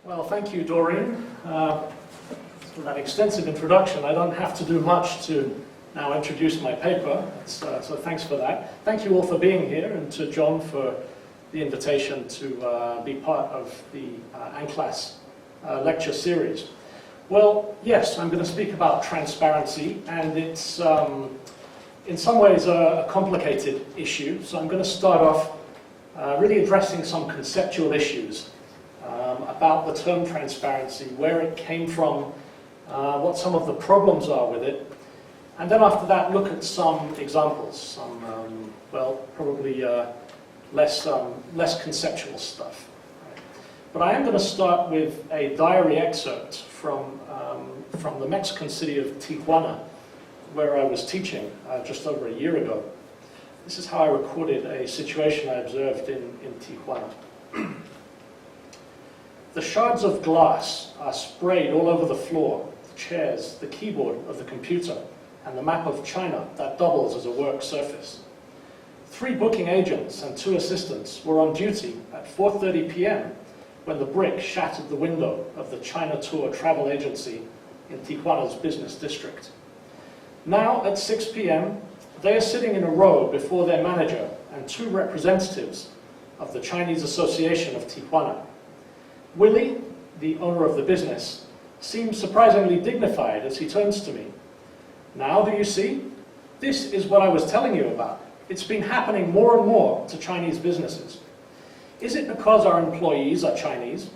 Well, thank you, Doreen, for that extensive introduction. I don't have to do much to now introduce my paper, so thanks for that. Thank you all for being here, and to John for the invitation to be part of the ANCLAS lecture series. Well, yes, I'm going to speak about transparency, and it's in some ways a complicated issue, so I'm going to start off really addressing some conceptual issues about the term transparency, where it came from, what some of the problems are with it, and then after that look at some examples, some, well, probably less conceptual stuff. Right? But I am going to start with a diary excerpt from the Mexican city of Tijuana, where I was teaching just over a year ago. This is how I recorded a situation I observed in Tijuana. The shards of glass are sprayed all over the floor, the chairs, the keyboard of the computer, and the map of China that doubles as a work surface. 3 booking agents and 2 assistants were on duty at 4:30 p.m. when the brick shattered the window of the China Tour travel agency in Tijuana's business district. Now at 6 p.m., they are sitting in a row before their manager and 2 representatives of the Chinese Association of Tijuana. Willie, the owner of the business, seems surprisingly dignified as he turns to me. Now, do you see? This is what I was telling you about. It's been happening more and more to Chinese businesses. Is it because our employees are Chinese?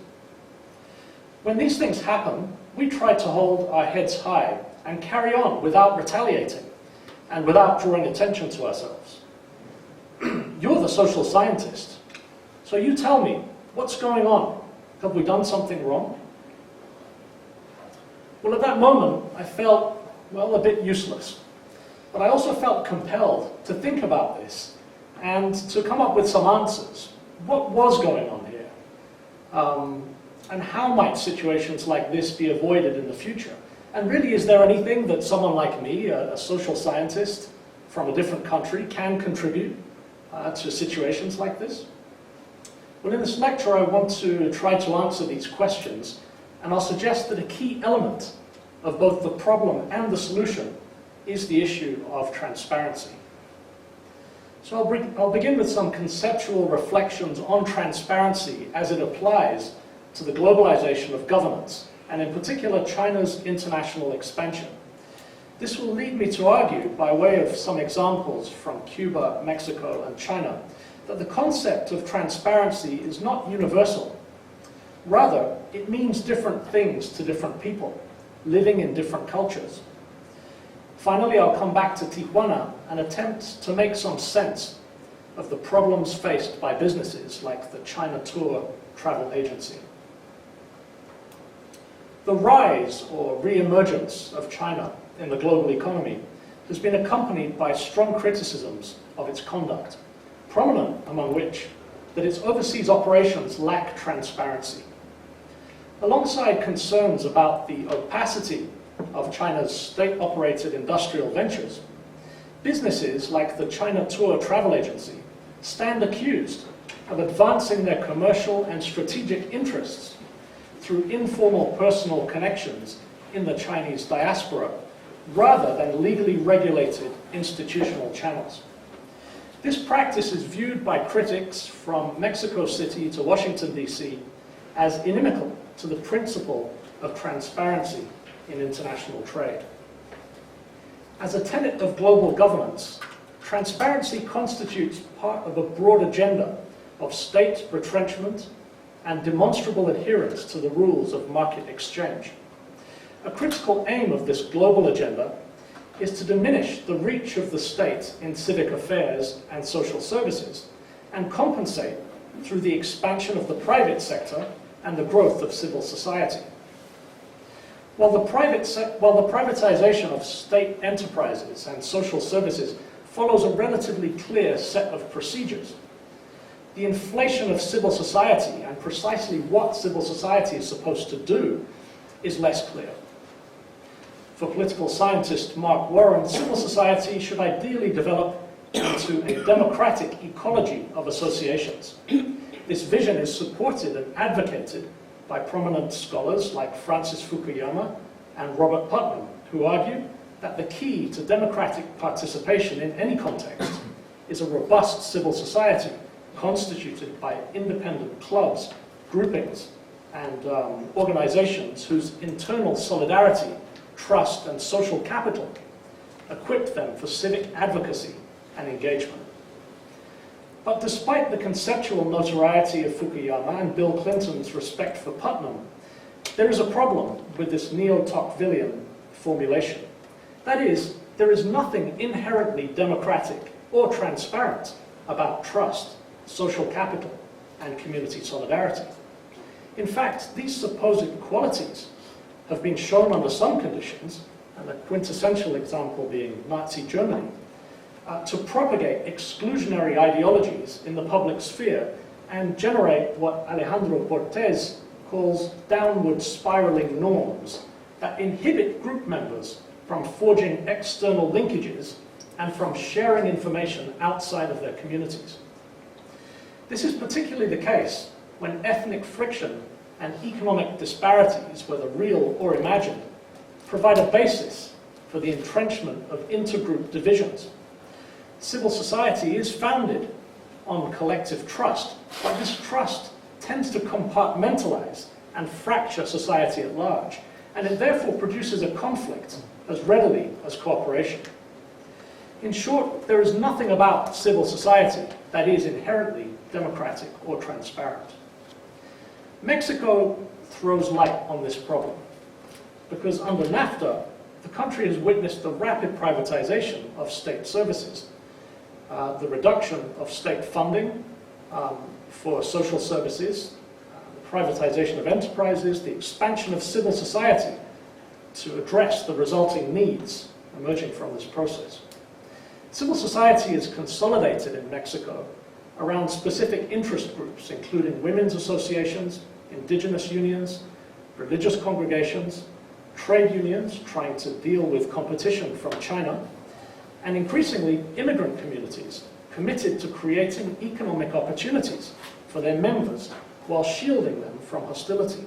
When these things happen, we try to hold our heads high and carry on without retaliating and without drawing attention to ourselves. You're the social scientist, so you tell me, what's going on? Have we done something wrong? Well, at that moment, I felt, well, a bit useless. But I also felt compelled to think about this and to come up with some answers. What was going on here? And how might situations like this be avoided in the future? And really, is there anything that someone like me, a social scientist from a different country, can contribute to situations like this? Well, in this lecture, I want to try to answer these questions, and I'll suggest that a key element of both the problem and the solution is the issue of transparency. So I'll begin with some conceptual reflections on transparency as it applies to the globalization of governance, and in particular China's international expansion. This will lead me to argue, by way of some examples from Cuba, Mexico, and China, that the concept of transparency is not universal. Rather, it means different things to different people, living in different cultures. Finally, I'll come back to Tijuana and attempt to make some sense of the problems faced by businesses like the China Tour travel agency. The rise or re-emergence of China in the global economy has been accompanied by strong criticisms of its conduct, prominent among which that its overseas operations lack transparency. Alongside concerns about the opacity of China's state-operated industrial ventures, businesses like the China Tour travel agency stand accused of advancing their commercial and strategic interests through informal personal connections in the Chinese diaspora, rather than legally regulated institutional channels. This practice is viewed by critics from Mexico City to Washington D.C. as inimical to the principle of transparency in international trade. As a tenet of global governance, transparency constitutes part of a broad agenda of state retrenchment and demonstrable adherence to the rules of market exchange. A critical aim of this global agenda is to diminish the reach of the state in civic affairs and social services and compensate through the expansion of the private sector and the growth of civil society. While the privatization of state enterprises and social services follows a relatively clear set of procedures, the inflation of civil society and precisely what civil society is supposed to do is less clear. For political scientist Mark Warren, civil society should ideally develop into a democratic ecology of associations. This vision is supported and advocated by prominent scholars like Francis Fukuyama and Robert Putnam, who argue that the key to democratic participation in any context is a robust civil society constituted by independent clubs, groupings, and organizations whose internal solidarity, trust, and social capital equip them for civic advocacy and engagement. But despite the conceptual notoriety of Fukuyama and Bill Clinton's respect for Putnam, there is a problem with this neo-Tocquevillian formulation. That is, there is nothing inherently democratic or transparent about trust, social capital, and community solidarity. In fact, these supposed qualities have been shown under some conditions, and the quintessential example being Nazi Germany, to propagate exclusionary ideologies in the public sphere and generate what Alejandro Cortes calls downward spiraling norms that inhibit group members from forging external linkages and from sharing information outside of their communities. This is particularly the case when ethnic friction and economic disparities, whether real or imagined, provide a basis for the entrenchment of intergroup divisions. Civil society is founded on collective trust, but this trust tends to compartmentalize and fracture society at large, and it therefore produces a conflict as readily as cooperation. In short, there is nothing about civil society that is inherently democratic or transparent. Mexico throws light on this problem, because under NAFTA, the country has witnessed the rapid privatization of state services, the reduction of state funding for social services, the privatization of enterprises, the expansion of civil society to address the resulting needs emerging from this process. Civil society is consolidated in Mexico around specific interest groups, including women's associations, indigenous unions, religious congregations, trade unions trying to deal with competition from China, and increasingly immigrant communities committed to creating economic opportunities for their members while shielding them from hostility.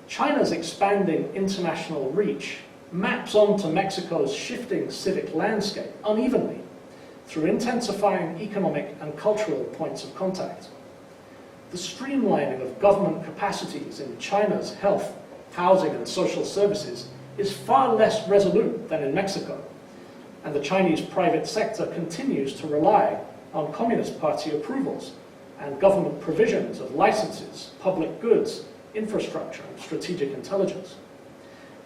China's expanding international reach maps onto Mexico's shifting civic landscape unevenly through intensifying economic and cultural points of contact. The streamlining of government capacities in China's health, housing, and social services is far less resolute than in Mexico, and the Chinese private sector continues to rely on Communist Party approvals and government provisions of licenses, public goods, infrastructure, and strategic intelligence.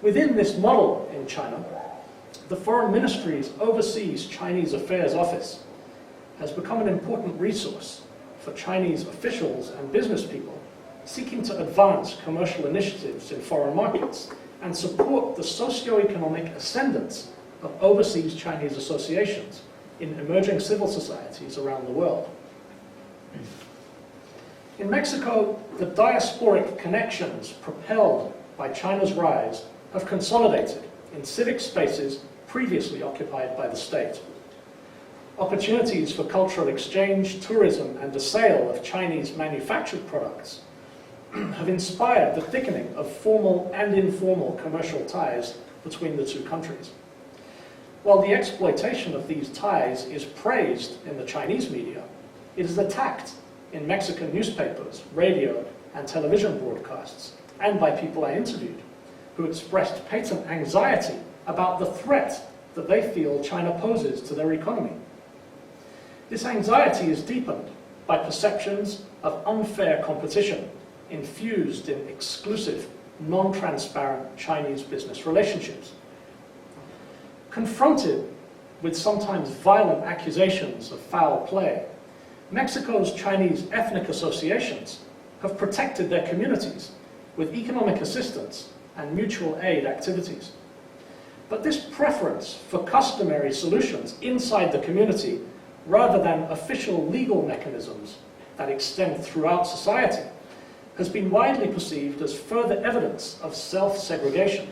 Within this model in China, the Foreign Ministry's Overseas Chinese Affairs Office has become an important resource for Chinese officials and business people seeking to advance commercial initiatives in foreign markets and support the socio-economic ascendance of overseas Chinese associations in emerging civil societies around the world. In Mexico, the diasporic connections propelled by China's rise have consolidated in civic spaces previously occupied by the state. Opportunities for cultural exchange, tourism, and the sale of Chinese manufactured products have inspired the thickening of formal and informal commercial ties between the two countries. While the exploitation of these ties is praised in the Chinese media, it is attacked in Mexican newspapers, radio, and television broadcasts, and by people I interviewed, who expressed patent anxiety about the threat that they feel China poses to their economy. This anxiety is deepened by perceptions of unfair competition infused in exclusive, non-transparent Chinese business relationships. Confronted with sometimes violent accusations of foul play, Mexico's Chinese ethnic associations have protected their communities with economic assistance and mutual aid activities. But this preference for customary solutions inside the community rather than official legal mechanisms that extend throughout society has been widely perceived as further evidence of self-segregation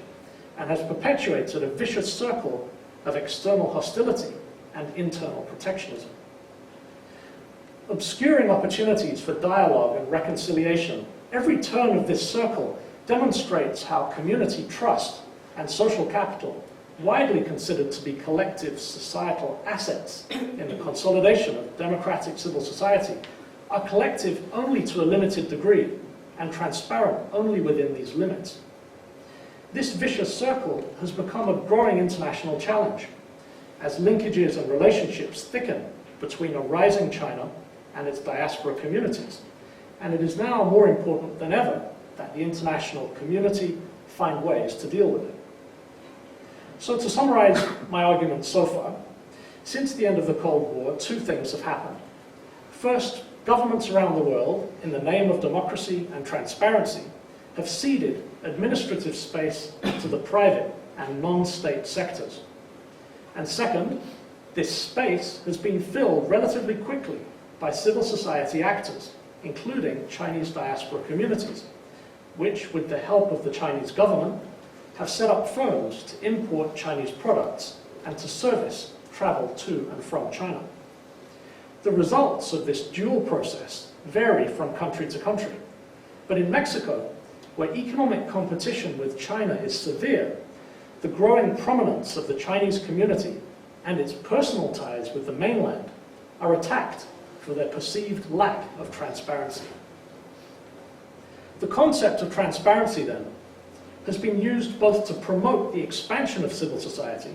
and has perpetuated a vicious circle of external hostility and internal protectionism. Obscuring opportunities for dialogue and reconciliation every turn of this circle demonstrates how community trust and social capital, widely considered to be collective societal assets in the consolidation of democratic civil society, are collective only to a limited degree and transparent only within these limits. This vicious circle has become a growing international challenge as linkages and relationships thicken between a rising China and its diaspora communities. And it is now more important than ever that the international community find ways to deal with it. So to summarize my argument so far, since the end of the Cold War, two things have happened. First, governments around the world, in the name of democracy and transparency, have ceded administrative space to the private and non-state sectors. And second, this space has been filled relatively quickly by civil society actors, including Chinese diaspora communities, which, with the help of the Chinese government, have set up firms to import Chinese products and to service travel to and from China. The results of this dual process vary from country to country, but in Mexico, where economic competition with China is severe, the growing prominence of the Chinese community and its personal ties with the mainland are attacked for their perceived lack of transparency. The concept of transparency, then, has been used both to promote the expansion of civil society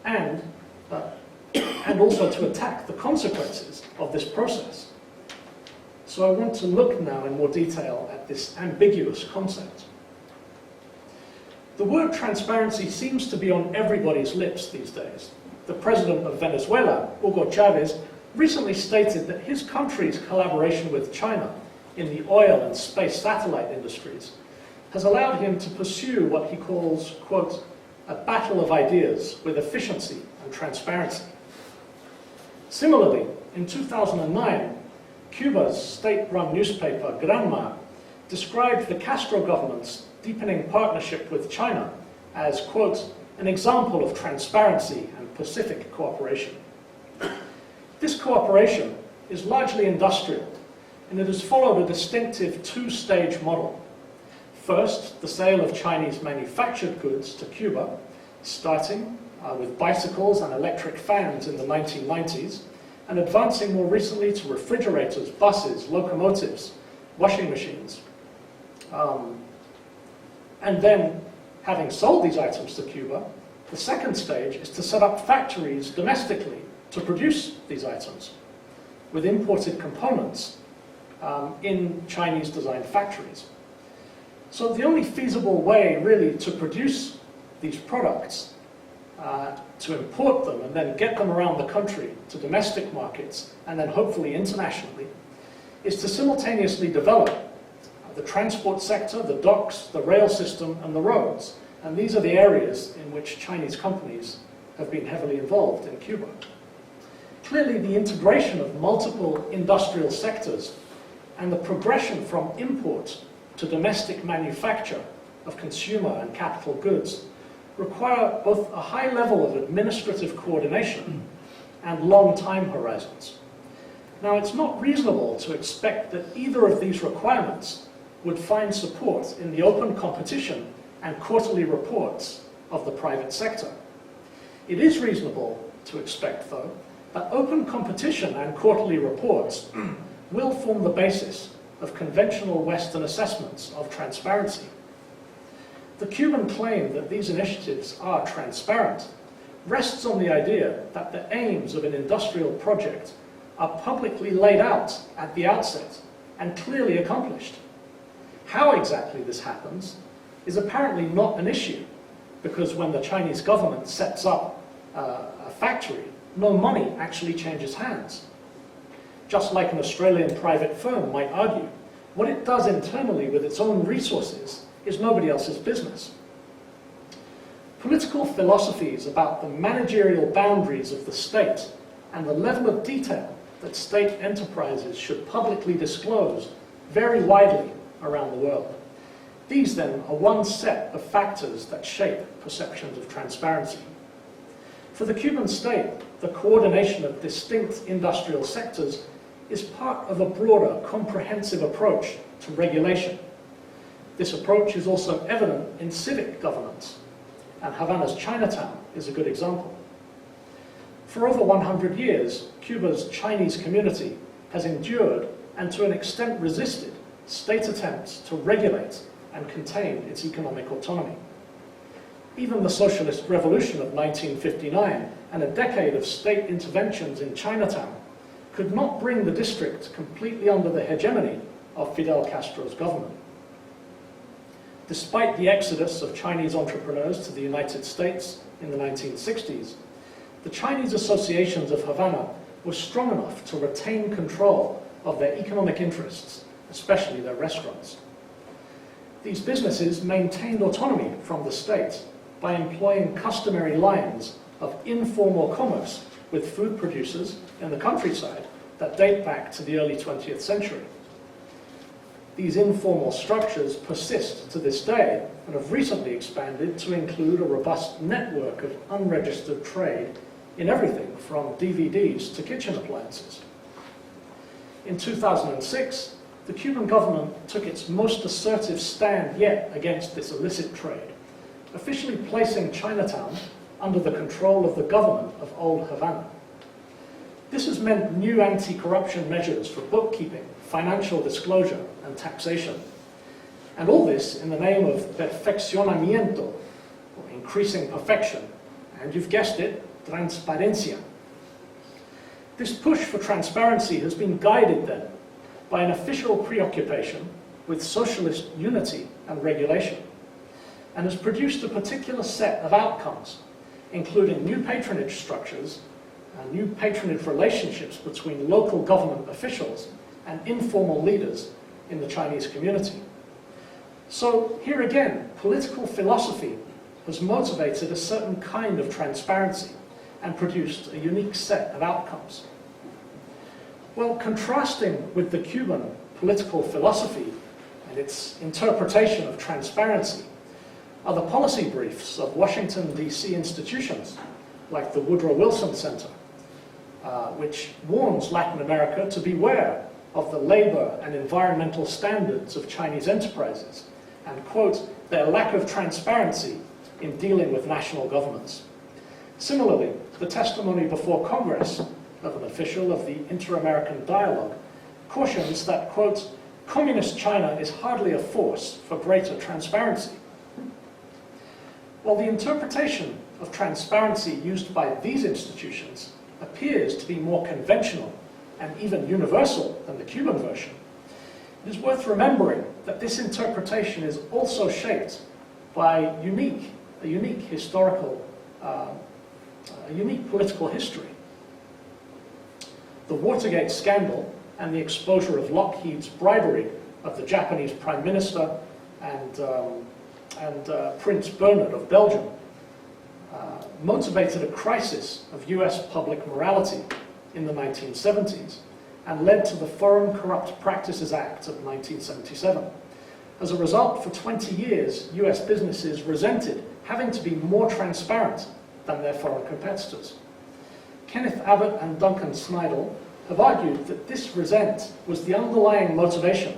and also to attack the consequences of this process. So I want to look now in more detail at this ambiguous concept. The word transparency seems to be on everybody's lips these days. The president of Venezuela, Hugo Chavez, recently stated that his country's collaboration with China in the oil and space satellite industries has allowed him to pursue what he calls, quote, a battle of ideas with efficiency and transparency. Similarly, in 2009, Cuba's state-run newspaper, Granma, described the Castro government's deepening partnership with China as, quote, an example of transparency and Pacific cooperation. This cooperation is largely industrial, and it has followed a distinctive two-stage model. First, the sale of Chinese manufactured goods to Cuba, starting with bicycles and electric fans in the 1990s, and advancing more recently to refrigerators, buses, locomotives, washing machines. And then, having sold these items to Cuba, the second stage is to set up factories domestically to produce these items with imported components in Chinese-designed factories. So the only feasible way, really, to produce these products, to import them and then get them around the country to domestic markets and then hopefully internationally, is to simultaneously develop the transport sector, the docks, the rail system, and the roads. And these are the areas in which Chinese companies have been heavily involved in Cuba. Clearly, the integration of multiple industrial sectors and the progression from import to domestic manufacture of consumer and capital goods require both a high level of administrative coordination and long time horizons. Now, it's not reasonable to expect that either of these requirements would find support in the open competition and quarterly reports of the private sector. It is reasonable to expect, though, that open competition and quarterly reports will form the basis of conventional Western assessments of transparency. The Cuban claim that these initiatives are transparent rests on the idea that the aims of an industrial project are publicly laid out at the outset and clearly accomplished. How exactly this happens is apparently not an issue, because when the Chinese government sets up a factory, no money actually changes hands. Just like an Australian private firm might argue, what it does internally with its own resources is nobody else's business. Political philosophies about the managerial boundaries of the state and the level of detail that state enterprises should publicly disclose vary widely around the world. These, then, are one set of factors that shape perceptions of transparency. For the Cuban state, the coordination of distinct industrial sectors is part of a broader, comprehensive approach to regulation. This approach is also evident in civic governance, and Havana's Chinatown is a good example. For over 100 years, Cuba's Chinese community has endured and to an extent resisted state attempts to regulate and contain its economic autonomy. Even the Socialist Revolution of 1959 and a decade of state interventions in Chinatown could not bring the district completely under the hegemony of Fidel Castro's government. Despite the exodus of Chinese entrepreneurs to the United States in the 1960s, the Chinese associations of Havana were strong enough to retain control of their economic interests, especially their restaurants. These businesses maintained autonomy from the state by employing customary lines of informal commerce with food producers in the countryside that date back to the early 20th century. These informal structures persist to this day and have recently expanded to include a robust network of unregistered trade in everything from DVDs to kitchen appliances. In 2006, the Cuban government took its most assertive stand yet against this illicit trade, officially placing Chinatown under the control of the government of Old Havana. This has meant new anti-corruption measures for bookkeeping, financial disclosure, and taxation. And all this in the name of perfeccionamiento, or increasing perfection, and you've guessed it, transparencia. This push for transparency has been guided then by an official preoccupation with socialist unity and regulation, and has produced a particular set of outcomes, including new patronage structures and new patronage relationships between local government officials and informal leaders in the Chinese community. So here again, political philosophy has motivated a certain kind of transparency and produced a unique set of outcomes. Well, contrasting with the Cuban political philosophy and its interpretation of transparency are the policy briefs of Washington D.C. institutions like the Woodrow Wilson Center, which warns Latin America to beware of the labor and environmental standards of Chinese enterprises and, quote, their lack of transparency in dealing with national governments. Similarly, the testimony before Congress of an official of the Inter-American Dialogue cautions that, quote, communist China is hardly a force for greater transparency. While the interpretation of transparency used by these institutions appears to be more conventional and even universal than the Cuban version, it is worth remembering that this interpretation is also shaped by a unique political history. The Watergate Scandal and the exposure of Lockheed's bribery of the Japanese Prime Minister and Prince Bernard of Belgium motivated a crisis of US public morality in the 1970s and led to the Foreign Corrupt Practices Act of 1977. As a result, for 20 years, US businesses resented having to be more transparent than their foreign competitors. Kenneth Abbott and Duncan Snidel have argued that this resent was the underlying motivation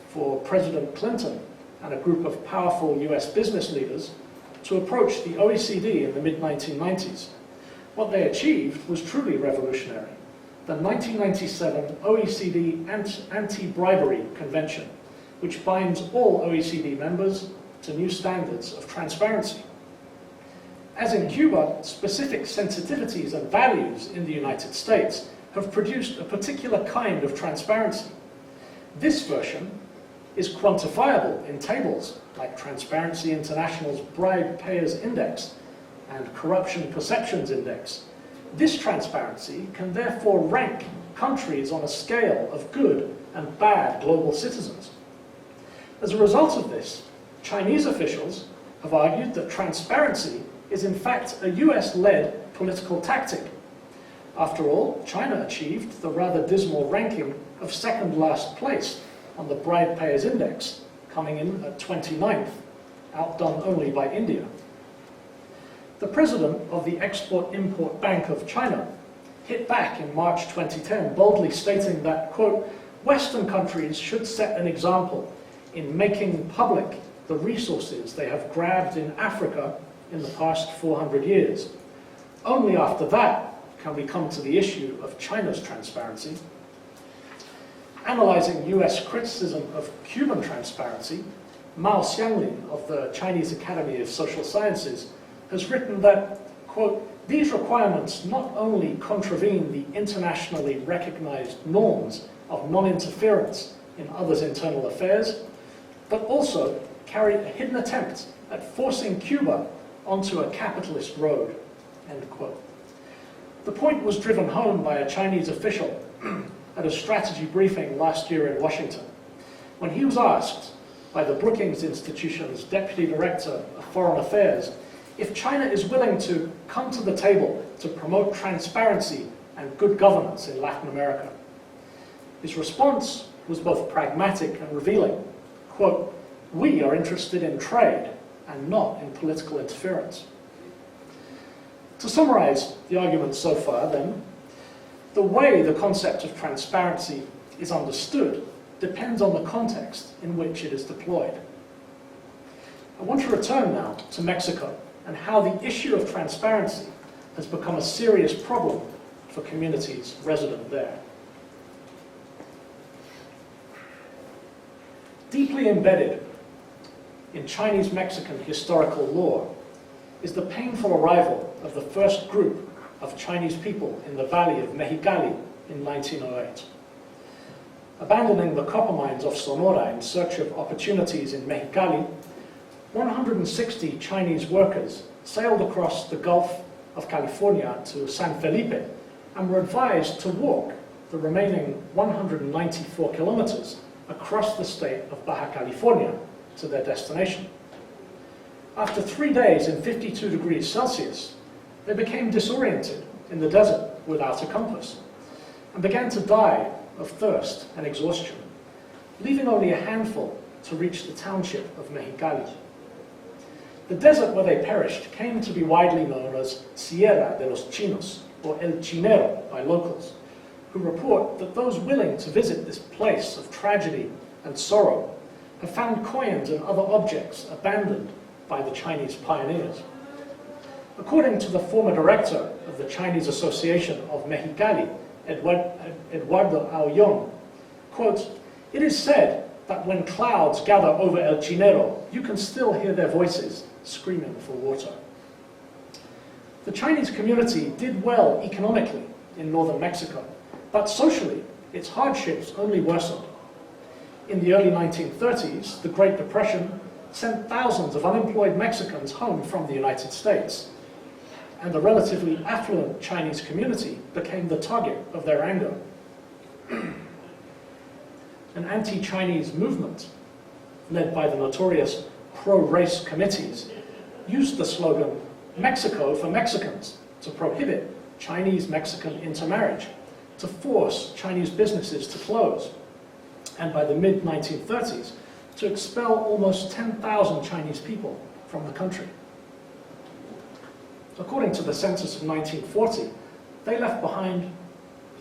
for President Clinton and a group of powerful US business leaders to approach the OECD in the mid-1990s. What they achieved was truly revolutionary. The 1997 OECD Anti-Bribery Convention, which binds all OECD members to new standards of transparency. As in Cuba, specific sensitivities and values in the United States have produced a particular kind of transparency. This version is quantifiable in tables like Transparency International's Bribe Payers Index and Corruption Perceptions Index. This transparency can therefore rank countries on a scale of good and bad global citizens. As a result of this, Chinese officials have argued that transparency is in fact a US-led political tactic. After all, China achieved the rather dismal ranking of second last place on the Bribe Payers Index, coming in at 29th, outdone only by India. The president of the Export-Import Bank of China hit back in March 2010, boldly stating that, quote, Western countries should set an example in making public the resources they have grabbed in Africa in the past 400 years. Only after that can we come to the issue of China's transparency. Analyzing US criticism of Cuban transparency, Mao Xianglin of the Chinese Academy of Social Sciences has written that, quote, these requirements not only contravene the internationally recognized norms of non-interference in others' internal affairs, but also carry a hidden attempt at forcing Cuba onto a capitalist road, end quote. The point was driven home by a Chinese official at a strategy briefing last year in Washington, when he was asked by the Brookings Institution's Deputy Director of Foreign Affairs if China is willing to come to the table to promote transparency and good governance in Latin America. His response was both pragmatic and revealing. Quote, we are interested in trade and not in political interference. To summarize the argument so far, then, the way the concept of transparency is understood depends on the context in which it is deployed. I want to return now to Mexico and how the issue of transparency has become a serious problem for communities resident there. Deeply embedded in Chinese-Mexican historical lore is the painful arrival of the first group of Chinese people in the valley of Mexicali in 1908. Abandoning the copper mines of Sonora in search of opportunities in Mexicali, 160 Chinese workers sailed across the Gulf of California to San Felipe and were advised to walk the remaining 194 kilometers across the state of Baja California to their destination. After 3 days in 52 degrees Celsius, they became disoriented in the desert without a compass and began to die of thirst and exhaustion, leaving only a handful to reach the township of Mexicali. The desert where they perished came to be widely known as Sierra de los Chinos, or El Chinero by locals, who report that those willing to visit this place of tragedy and sorrow have found coins and other objects abandoned by the Chinese pioneers. According to the former director of the Chinese Association of Mexicali, Eduardo Aullón, quote, it is said that when clouds gather over El Chinero, you can still hear their voices screaming for water. The Chinese community did well economically in northern Mexico, but socially, its hardships only worsened. In the early 1930s, the Great Depression sent thousands of unemployed Mexicans home from the United States, and the relatively affluent Chinese community became the target of their anger. An anti-Chinese movement, led by the notorious pro-race committees, used the slogan, Mexico for Mexicans, to prohibit Chinese-Mexican intermarriage, to force Chinese businesses to close, and by the mid-1930s, to expel almost 10,000 Chinese people from the country. According to the census of 1940, they left behind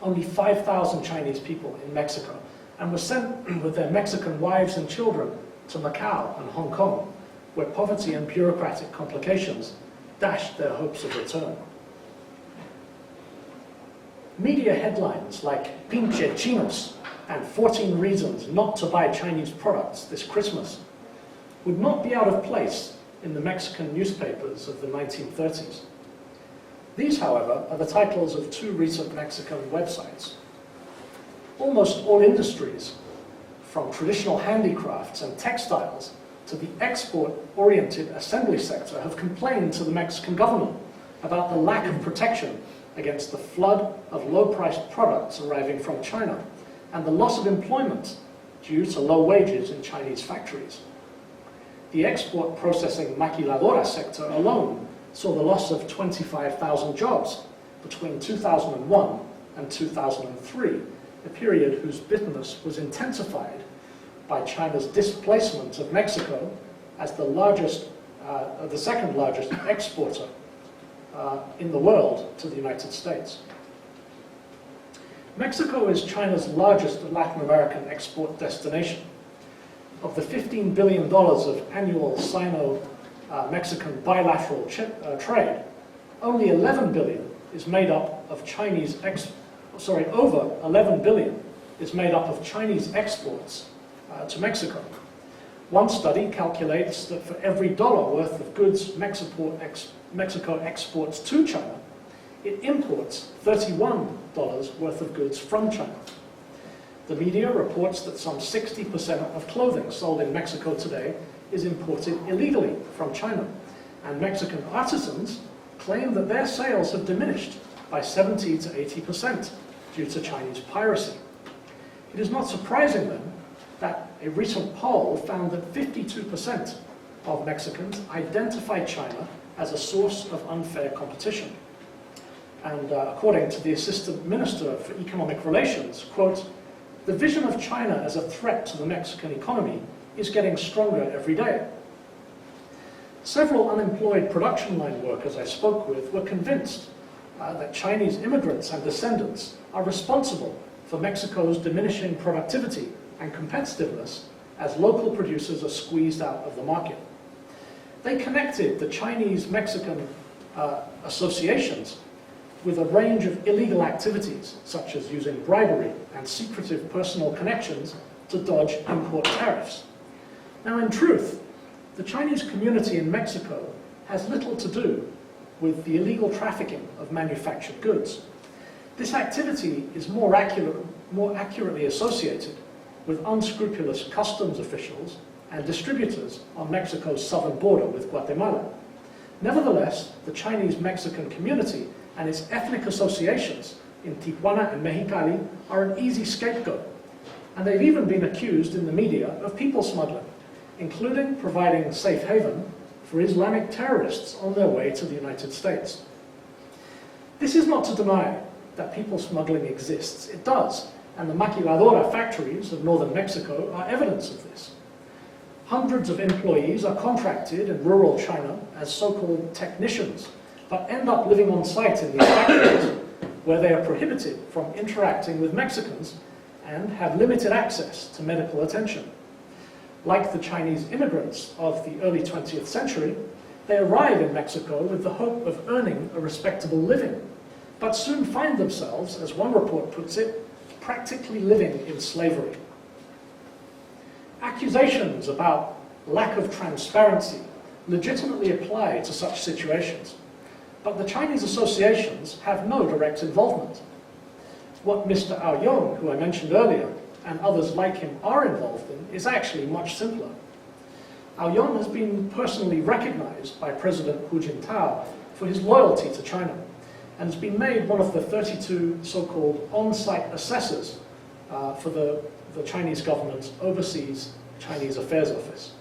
only 5,000 Chinese people in Mexico and were sent with their Mexican wives and children to Macau and Hong Kong, where poverty and bureaucratic complications dashed their hopes of return. Media headlines like Pinche Chinos and 14 reasons not to buy Chinese products this Christmas would not be out of place in the Mexican newspapers of the 1930s. These, however, are the titles of two recent Mexican websites. Almost all industries, from traditional handicrafts and textiles to the export-oriented assembly sector, have complained to the Mexican government about the lack of protection against the flood of low-priced products arriving from China and the loss of employment due to low wages in Chinese factories. The export processing maquiladora sector alone saw the loss of 25,000 jobs between 2001 and 2003, a period whose bitterness was intensified by China's displacement of Mexico as the second largest exporter in the world to the United States. Mexico is China's largest Latin American export destination. Of the $15 billion of annual Sino-Mexican bilateral trade, only 11 billion is made up of over 11 billion is made up of Chinese exports to Mexico. One study calculates that for every dollar worth of goods Mexico exports to China, it imports $31 worth of goods from China. The media reports that some 60% of clothing sold in Mexico today is imported illegally from China, and Mexican artisans claim that their sales have diminished by 70 to 80% due to Chinese piracy. It is not surprising then that a recent poll found that 52% of Mexicans identify China as a source of unfair competition. And according to the Assistant Minister for Economic Relations, quote, "The vision of China as a threat to the Mexican economy is getting stronger every day." Several unemployed production line workers I spoke with were convinced that Chinese immigrants and descendants are responsible for Mexico's diminishing productivity and competitiveness as local producers are squeezed out of the market. They connected the Chinese-Mexican associations with a range of illegal activities, such as using bribery and secretive personal connections to dodge import tariffs. Now, in truth, the Chinese community in Mexico has little to do with the illegal trafficking of manufactured goods. This activity is more accurately associated with unscrupulous customs officials and distributors on Mexico's southern border with Guatemala. Nevertheless, the Chinese-Mexican community and its ethnic associations in Tijuana and Mexicali are an easy scapegoat, and they've even been accused in the media of people smuggling, including providing safe haven for Islamic terrorists on their way to the United States. This is not to deny that people smuggling exists. It does, and the maquiladora factories of northern Mexico are evidence of this. Hundreds of employees are contracted in rural China as so-called technicians, but end up living on site in these factories where they are prohibited from interacting with Mexicans and have limited access to medical attention. Like the Chinese immigrants of the early 20th century, they arrive in Mexico with the hope of earning a respectable living, but soon find themselves, as one report puts it, practically living in slavery. Accusations about lack of transparency legitimately apply to such situations, but the Chinese associations have no direct involvement. What Mr. Ao Yong, who I mentioned earlier, and others like him are involved in is actually much simpler. Ao Yong has been personally recognized by President Hu Jintao for his loyalty to China, and has been made one of the 32 so-called on-site assessors for the Chinese government's Overseas Chinese Affairs Office.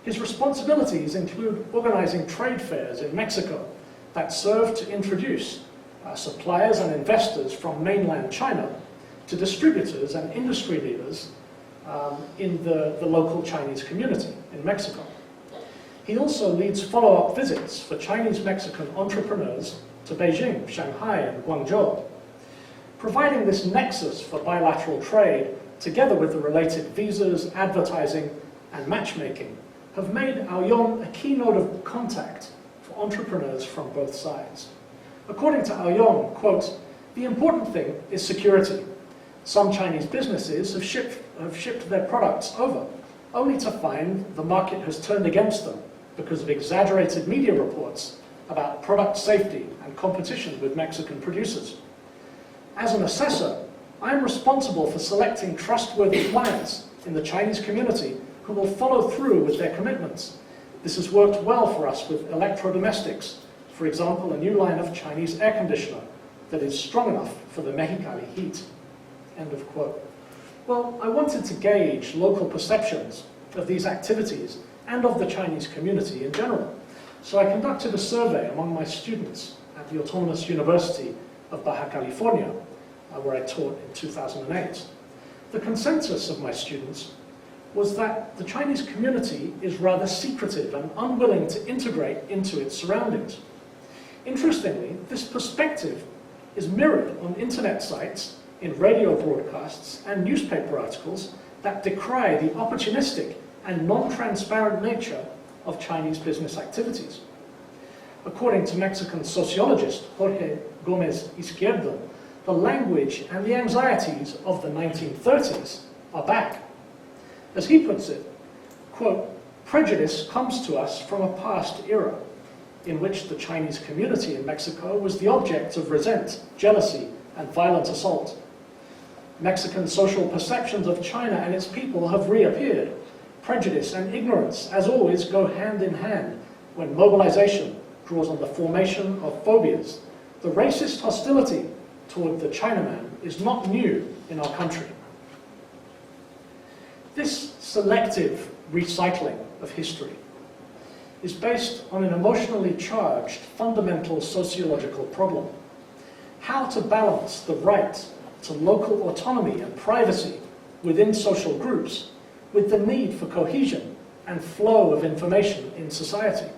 His responsibilities include organizing trade fairs in Mexico that serve to introduce suppliers and investors from mainland China to distributors and industry leaders in the local Chinese community in Mexico. He also leads follow-up visits for Chinese-Mexican entrepreneurs to Beijing, Shanghai, and Guangzhou. Providing this nexus for bilateral trade, together with the related visas, advertising, and matchmaking, have made Ao Yong a keynote of contact for entrepreneurs from both sides. According to Ao Yong, quote, "The important thing is security. Some Chinese businesses have shipped their products over, only to find the market has turned against them because of exaggerated media reports about product safety and competition with Mexican producers. As an assessor, I am responsible for selecting trustworthy clients in the Chinese community who will follow through with their commitments. This has worked well for us with electrodomestics, for example, a new line of Chinese air conditioner that is strong enough for the Mexicali heat." End of quote. Well, I wanted to gauge local perceptions of these activities and of the Chinese community in general. So I conducted a survey among my students at the Autonomous University of Baja California, where I taught in 2008. The consensus of my students was that the Chinese community is rather secretive and unwilling to integrate into its surroundings. Interestingly, this perspective is mirrored on internet sites in radio broadcasts and newspaper articles that decry the opportunistic and non-transparent nature of Chinese business activities. According to Mexican sociologist Jorge Gómez Izquierdo, the language and the anxieties of the 1930s are back. As he puts it, quote, "Prejudice comes to us from a past era in which the Chinese community in Mexico was the object of resent, jealousy, and violent assault. Mexican social perceptions of China and its people have reappeared. Prejudice and ignorance, as always, go hand in hand when mobilization draws on the formation of phobias. The racist hostility toward the Chinaman is not new in our country." This selective recycling of history is based on an emotionally charged, fundamental sociological problem. How to balance the right to local autonomy and privacy within social groups with the need for cohesion and flow of information in society.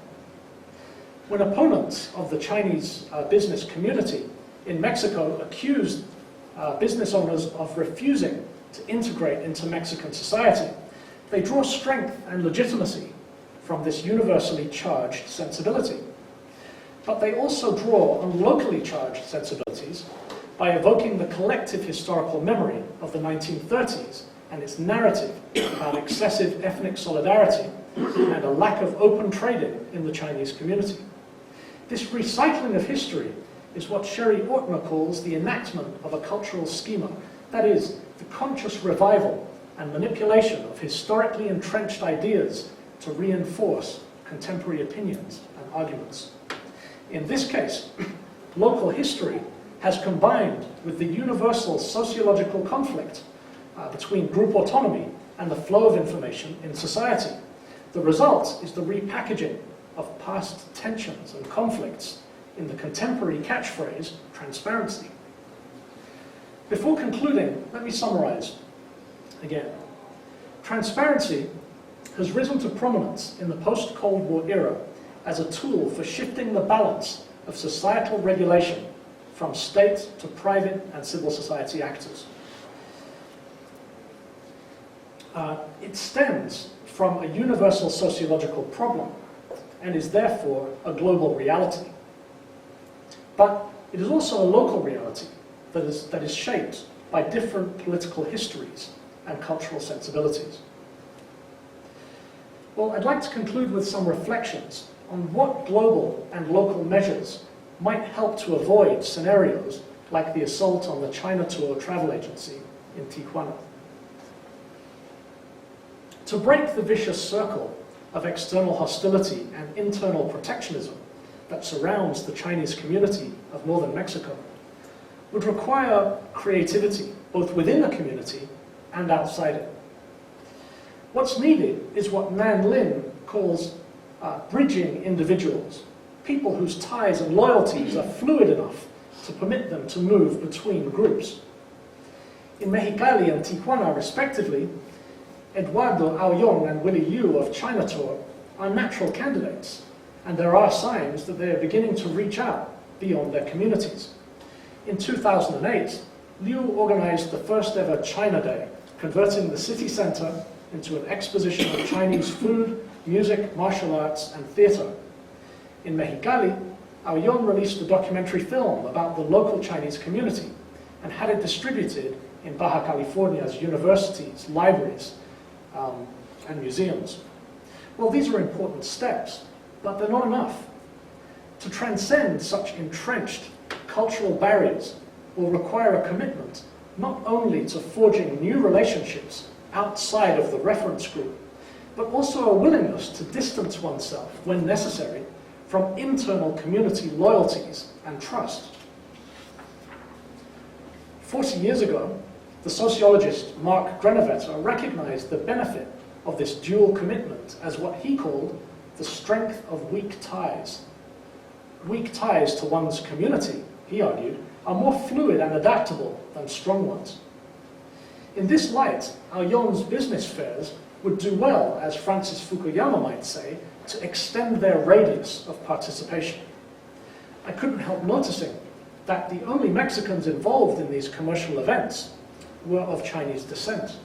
When opponents of the Chinese business community in Mexico accused business owners of refusing to integrate into Mexican society, they draw strength and legitimacy from this universally charged sensibility. But they also draw on locally charged sensibilities by evoking the collective historical memory of the 1930s and its narrative about excessive ethnic solidarity and a lack of open trading in the Chinese community. This recycling of history is what Sherry Ortner calls the enactment of a cultural schema, that is, the conscious revival and manipulation of historically entrenched ideas to reinforce contemporary opinions and arguments. In this case, local history has combined with the universal sociological conflict between group autonomy and the flow of information in society. The result is the repackaging of past tensions and conflicts in the contemporary catchphrase, transparency. Before concluding, let me summarize again. Transparency has risen to prominence in the post-Cold War era as a tool for shifting the balance of societal regulation from state to private and civil society actors. It stems from a universal sociological problem and is therefore a global reality. But it is also a local reality that is shaped by different political histories and cultural sensibilities. Well, I'd like to conclude with some reflections on what global and local measures might help to avoid scenarios like the assault on the China Tour travel agency in Tijuana. To break the vicious circle of external hostility and internal protectionism that surrounds the Chinese community of northern Mexico would require creativity, both within a community and outside it. What's needed is what Nan Lin calls bridging individuals, people whose ties and loyalties are fluid enough to permit them to move between groups. In Mexicali and Tijuana, respectively, Eduardo Aoyong and Willie Yu of China Tour are natural candidates, and there are signs that they are beginning to reach out beyond their communities. In 2008, Liu organized the first ever China Day, converting the city center into an exposition of Chinese food, music, martial arts, and theater. In Mexicali, Aoyong released a documentary film about the local Chinese community and had it distributed in Baja California's universities, libraries, and museums. Well, these are important steps, but they're not enough. To transcend such entrenched cultural barriers will require a commitment not only to forging new relationships outside of the reference group, but also a willingness to distance oneself, when necessary, from internal community loyalties and trust. 40 years ago, the sociologist Mark Granovetter recognized the benefit of this dual commitment as what he called the strength of weak ties. Weak ties to one's community, he argued, are more fluid and adaptable than strong ones. In this light, Aoyong's business fairs would do well, as Francis Fukuyama might say, to extend their radius of participation. I couldn't help noticing that the only Mexicans involved in these commercial events were of Chinese descent.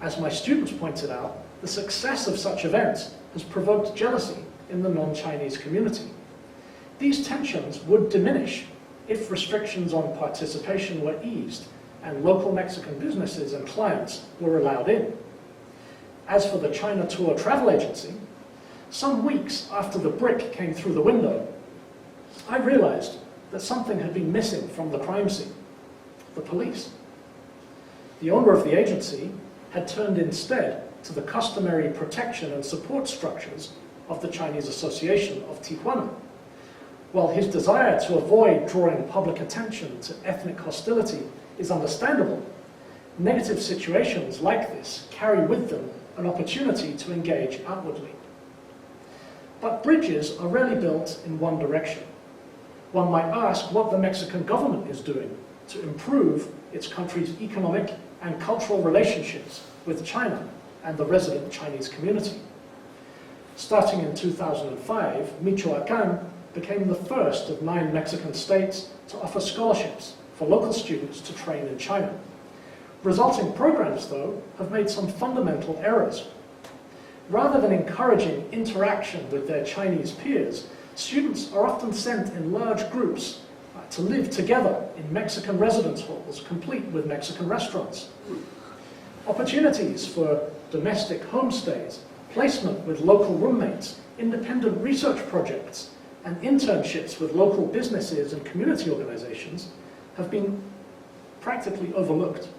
As my students pointed out, the success of such events has provoked jealousy in the non-Chinese community. These tensions would diminish if restrictions on participation were eased and local Mexican businesses and clients were allowed in. As for the China Tour travel agency, some weeks after the brick came through the window, I realized that something had been missing from the crime scene: the police. The owner of the agency had turned instead to the customary protection and support structures of the Chinese Association of Tijuana. While his desire to avoid drawing public attention to ethnic hostility is understandable, negative situations like this carry with them an opportunity to engage outwardly. But bridges are rarely built in one direction. One might ask what the Mexican government is doing to improve its country's economic and cultural relationships with China and the resident Chinese community. Starting in 2005, Michoacán became the first of 9 Mexican states to offer scholarships for local students to train in China. Resulting programs, though, have made some fundamental errors. Rather than encouraging interaction with their Chinese peers, students are often sent in large groups to live together in Mexican residence halls, complete with Mexican restaurants. Opportunities for domestic homestays, placement with local roommates, independent research projects, and internships with local businesses and community organizations have been practically overlooked.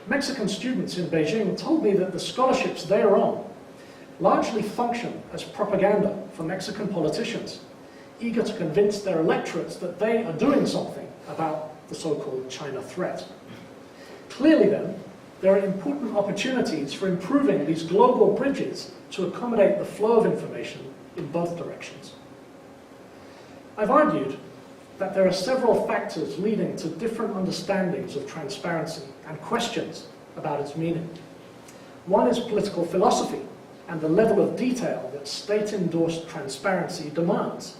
Mexican students in Beijing told me that the scholarships they are on largely function as propaganda for Mexican politicians, eager to convince their electorates that they are doing something about the so-called China threat. Clearly then, there are important opportunities for improving these global bridges to accommodate the flow of information in both directions. I've argued that there are several factors leading to different understandings of transparency and questions about its meaning. One is political philosophy and the level of detail that state-endorsed transparency demands.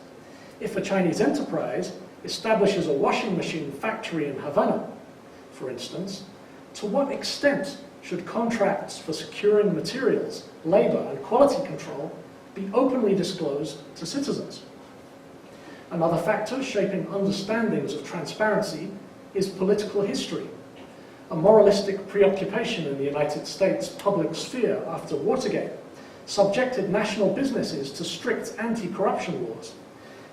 If a Chinese enterprise establishes a washing machine factory in Havana, for instance, to what extent should contracts for securing materials, labor, and quality control be openly disclosed to citizens? Another factor shaping understandings of transparency is political history. A moralistic preoccupation in the United States public sphere after Watergate subjected national businesses to strict anti-corruption laws.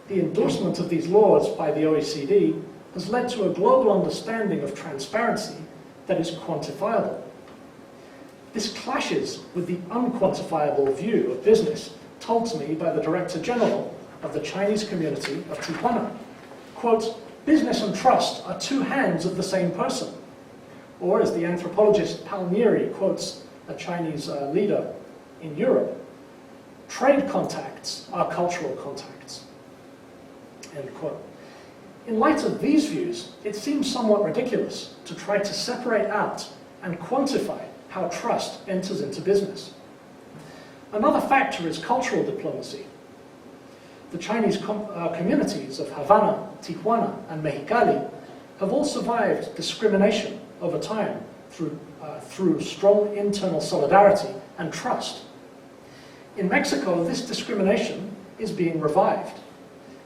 The endorsement of these laws by the OECD has led to a global understanding of transparency that is quantifiable. This clashes with the unquantifiable view of business told to me by the Director General of the Chinese community of Tijuana. Quote, "Business and trust are two hands of the same person." Or as the anthropologist Palmieri quotes a Chinese leader in Europe, "Trade contacts are cultural contacts." End quote. In light of these views, it seems somewhat ridiculous to try to separate out and quantify how trust enters into business. Another factor is cultural diplomacy. The Chinese communities of Havana, Tijuana, and Mexicali have all survived discrimination over time through strong internal solidarity and trust. In Mexico, this discrimination is being revived.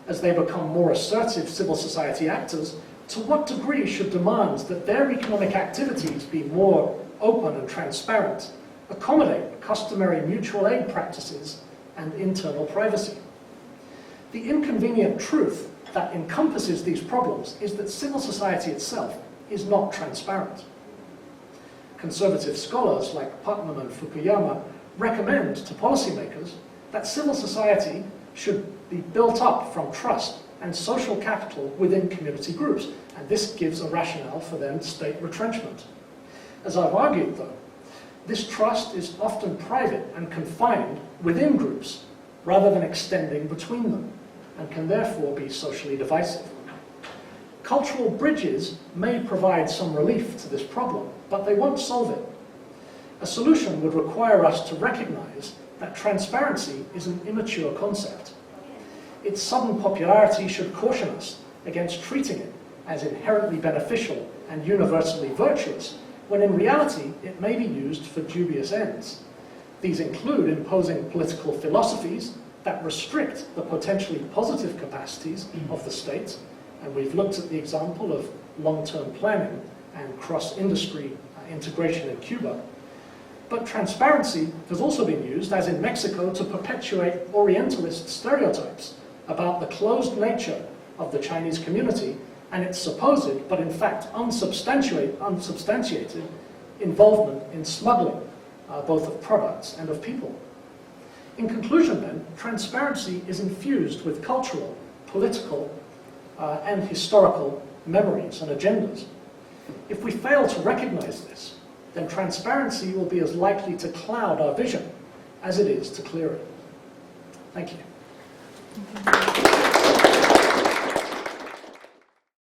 As they become more assertive civil society actors, to what degree should demands that their economic activities be more open and transparent accommodate customary mutual aid practices and internal privacy? The inconvenient truth that encompasses these problems is that civil society itself is not transparent. Conservative scholars like Putnam and Fukuyama recommend to policymakers that civil society should be built up from trust and social capital within community groups, and this gives a rationale for then state retrenchment. As I've argued, though, this trust is often private and confined within groups rather than extending between them, and can therefore be socially divisive. Cultural bridges may provide some relief to this problem, but they won't solve it. A solution would require us to recognize that transparency is an immature concept. Its sudden popularity should caution us against treating it as inherently beneficial and universally virtuous, when in reality it may be used for dubious ends. These include imposing political philosophies that restrict the potentially positive capacities of the state, and we've looked at the example of long-term planning and cross-industry integration in Cuba. But transparency has also been used, as in Mexico, to perpetuate Orientalist stereotypes about the closed nature of the Chinese community and its supposed, but in fact unsubstantiated, involvement in smuggling, both of products and of people. In conclusion then, transparency is infused with cultural, political, and historical memories and agendas. If we fail to recognize this, then transparency will be as likely to cloud our vision as it is to clear it. Thank you.